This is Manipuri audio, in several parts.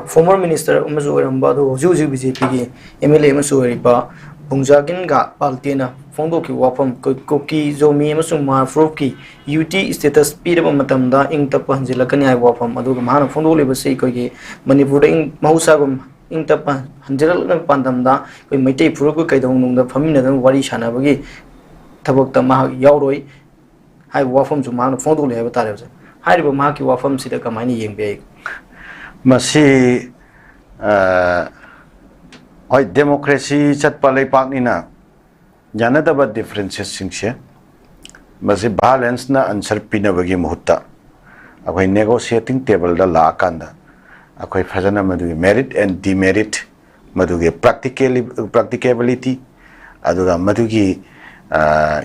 former minister umasu oiramba do juju BJP gi MLA umasu oiriba Bungjagin ga paltena fondo ki wafam koki zomi umasu marfro ki UT status piraba matamda ing tap hanjilakani ai wafam aduga mahana fondo leba sei ko gi manipur ing mahusa gum ing tap hanjilal na pandamda koi maitai puru ko kaidong nungda famina da wari shana bagi tabak ta mah yauroi hai wafam ju mahana fondo leba tare hai riba mah ki wafam sida kamani yengbe Masih democracy cat palai pak ni na jana dapat differences singse masih balance na answer pina bagi muhutta aku negotiating table dah la kanda aku fajana madu merit and demerit madu practicability aduga madu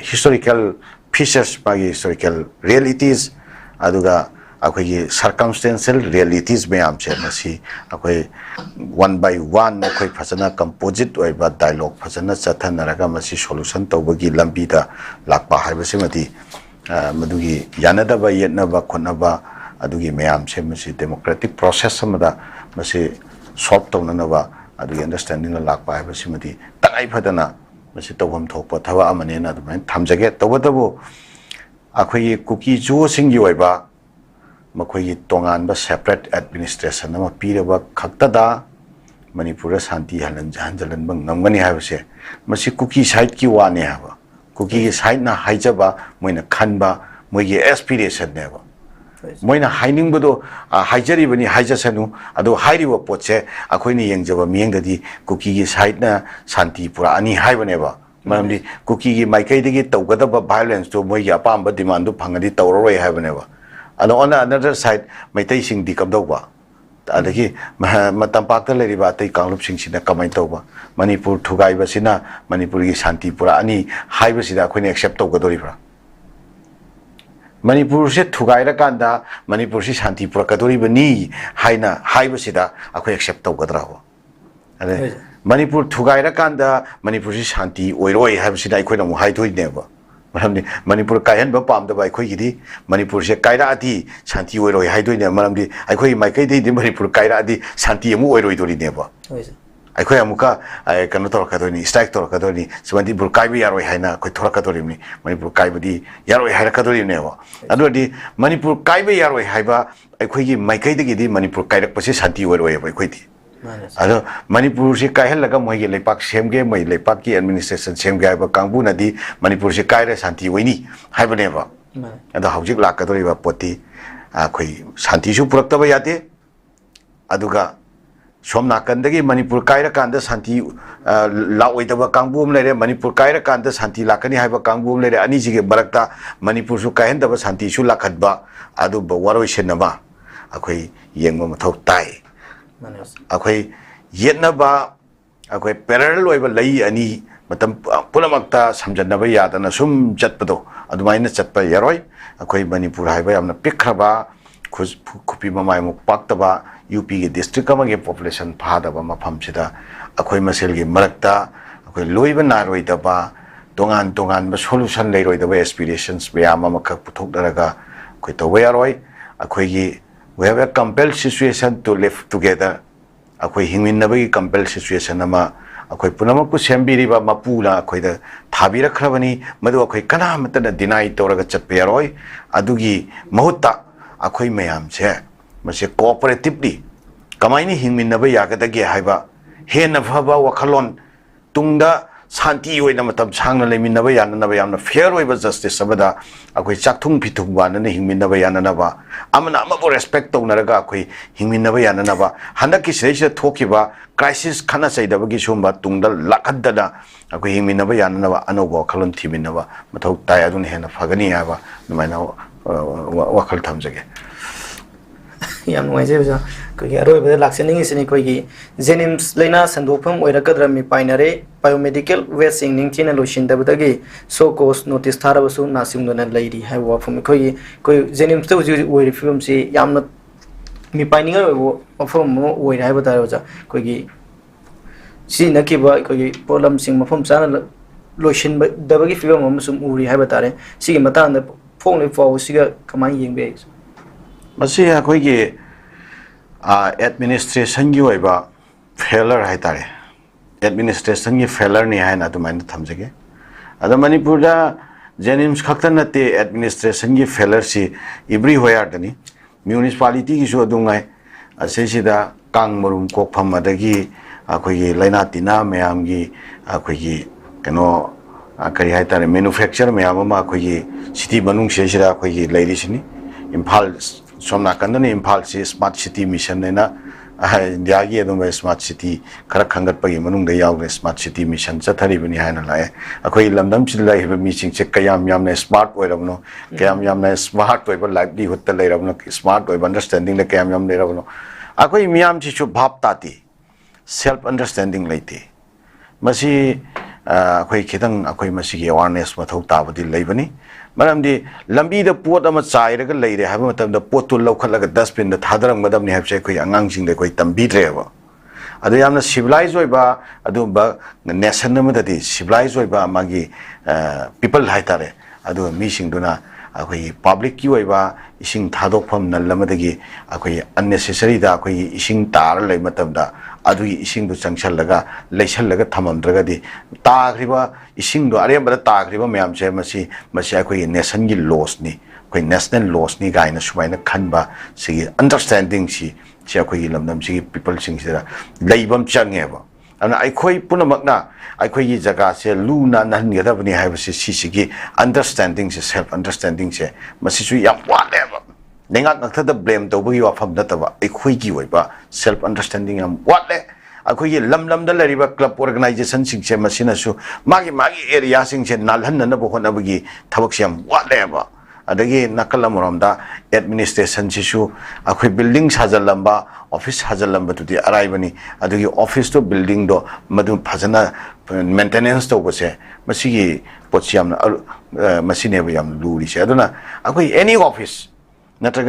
historical features bagi historical realities aduga aku circumstantial realities में आम से मसी aku one by one aku फसना composite और बात dialogue फसना चथा नरका मसी solution तो बगी लंबी दा लापा है बसे मती मधुगी याना दा बाय ना बा खुना बा अदुगी में आम से मसी democratic process समदा मसी solve तो ना बा अदुगी understanding लापा है बसे मती तनाई फदना मसी तो हम थोप थवा अमने ना तो मैं थम जगह तो वो aku cookie जो सिंगी और बा मखोई तोंगान बा सेपरेट एडमिनिस्ट्रेशन अमा पीरबा खक्तदा मणिपुर शांति हलन जहन बंग नमगनी हाबसे मसी कुकी साइड की वाने हाबा कुकी की साइड ना हाइजबा मोइना खनबा मोइगे एस्पिरेशन नेबा मोइना हाइनिंगबदो हाइजरिबनी हाइजसनु अदो हाइरिबो पोचे अखोइनी यंगजबा मियंगदी कुकी की साइड ना शांति पुरा अनि हाइबनेबा मरमदी कुकी की माइकैदगी तौगदबा वायलेंस तो मोइगे अपाम डिमांड दो फंगदी तौरोय हाइबनेबा on another side maitai sing di kamdauba adagi matampakta leriba tai kanglup sing sina kamai tauba manipur thugai basina manipur gi shanti pura ani haiba sida khoine accept tau gadoribra manipur se thugai ra kanda manipur si shanti pura kadoriba ni haina haiba sida akhoi accept tau gadrawa ade manipur thugai ra kanda manipur si shanti oiroi haiba sida akhoi na mu haidoi neba मरमदी Manipur कायन ब पाम दबा अखोई गिदी मणिपुर से कायरा आदि शांति ओइरोय हाइदोइने मरमदी अखोई माइकै दि मणिपुर कायरा आदि शांति अमु ओइरोय दोरि नेबा अखोई अमुका कनो तोरकदोनि स्ट्राइक तोरकदोनि मणिपुर कायबि यारोय हाइना अखोई थोरकदोरिमनि मणिपुर कायबदि यारोय हाइरकदोरि नेबा अदुदि मणिपुर कायबि यारोय हाइबा अखोई गी माइकै दि मणिपुर कायरकपसे शांति ओइरोय अखोई अदो मणिपुर से कायहलगा मोइगे लेपाक सेमगे मै लेपाक की एडमिनिस्ट्रेशन सेमगे हाइबा कांगबु नदी मणिपुर से कायरे शांति ओइनी हाइबनेबा अदो हौजिक लाकदोरिबा पोती आखोई शांति सु पुरक्तबा याते अदुगा सोम नाकंदगी मणिपुर कायरा कांदा शांति लाओइदबा कांगबु लेरे मणिपुर कायरा कांदा शांति लाकनी हाइबा कांगबु लेरे अनि जिगे बरकता मणिपुर सु कायहनदबा शांति सु लाखदबा अदु वरोइसेनबा आखोई येंगबा मथौ ताई अखोई येनबा अखोई पैरेलल ओइबा लई अनि मतम पुलमक्ता समजनबा यादना सुम चतपदो अदुमाइना चतपा यारोय अखोई मणिपुर हाइबा यामना पिखरबा खुपी ममाय मु पाक्तबा यूपी के डिस्ट्रिक्ट अमगे पॉपुलेशन फादबा मफमसिदा अखोई मसेलगे मरक्ता अखोई लोइबा नारोइदबा तोंगान तोंगान बा सोल्यूशन लेरोइदबा एस्पिरेशंस बेयाम अमखक पुथोकदरगा अखोई तोबा यारोय अखोईगी we have a compelled situation to live together. Akoi hingmin na bagi compelled situation nama akoi punama ku sembiriba mapula akoi da thabira khrabani madu akoi kana matana deny toraga chatpeyaroi adugi mahutta akoi mayam che mase cooperatively kamaini hingmin na ba yagadagi haiba he na phaba wakhalon tungda शांति होइना मतम सांगना लेमिनबा याननबा यामना फेयर होइबा जस्टिस सबदा अखोइ चाकथुंग फिथुंग वानने हिंगमिनबा याननबा अमना अमबो रेस्पेक्ट तौनरगा अखोइ हिंगमिनबा याननबा हंदकी सेइसे थोकिबा क्राइसिस खाना चाहिदबगी सोमबा तुंगदा लाखदना अखोइ हिंगमिनबा याननबा अनोबो खलन थिमिनबा मथौ ताय अदुन हेना फगनी याबा नुमाइना वखल थमजगे याम नुवाइजे बजा कोई अरोइबे लाक्सनिंग सिनि कोई जेनिम्स लेना संदोफम ओइरकद्र मि पाइनरे बायोमेडिकल वेस्ट सिंगनिंग थिना लोशिनदबदगी सो कोस नोटिस थारबसु नासिंगदना लैरी हाय वाफम कोई जेनिम्स तो ओइरि फिल्म से यामना मि पाइनिंग ओफम ओइरा हाय बतारो जा कोई सी नकिबा कोई प्रॉब्लम सिंग मफम चाना लोशिन दबगी फिल्म अमसुम उरि हाय बतारे सिगी मतांद फोंले फाव सिगा कमाई येंबे मसी अखोइगे administration gi oiba failure hai tare administration gi failure ni hai na tu main thamjage ada manipur da jenims khakta na te administration gi failure si everywhere dani municipality gi so dungai ase sida kang marum kok pham adagi akhoi gi laina tina mayam gi akhoi gi keno kari hai tare manufacture mayam ma akhoi gi city manung se sira akhoi gi lairi sini imphal somna kandani imphal si smart city mission na india gi adum smart city khara khangat pagi manung da yaw smart city mission chathari bani haina lae akhoi lamdam chilai hiba mi ching che kayam yam na smart oirabno kayam yam na smart oiba livelihood ta leirabno smart oiba understanding da kayam yam leirabno akhoi miyam chi chu bhap tati self understanding leite masi akhoi khidang akhoi masi gi awareness mathau tabadi leibani maramdi lambi da pot ama chairaga leire haba matam da pot tu lokhatlaga dustbin da thadaram gadam ni habse khoi angang sing de khoi tambi dreba adu yamna civilized oiba adu ba nation ma da di civilized oiba magi people haitare adu mi sing duna akhoi public ki oiba ising thadok pham nallamadagi akhoi unnecessary da akhoi ising tar lei matam da adu ising du changchal laga leisal laga thamam draga di ta khriba ising do are ba ta khriba mayam che masi akhoi nation gi loss ni akhoi national loss ni gaina sumaina khanba si understanding si akhoi lamdam si people sing sira leibam changeba ana akhoi punamakna akhoi gi jaga se luna nan gada bani hai basi si gi understanding se self understanding se masi su yam whatever nenga ngakta da blame to bagi wa pham da ta ba akhoi gi oiba self understanding am what le akhoi gi lam da lariba club organization sing se masina su magi area sing se nalhan na bo hona bagi thabak se am what le ba adagi nakala moramda administration sisu akhoi building sajalamba office sajalamba tu di araibani adagi office to building do madu phajana maintenance to bose masigi pochiam masine yam luri se aduna akhoi any office nataga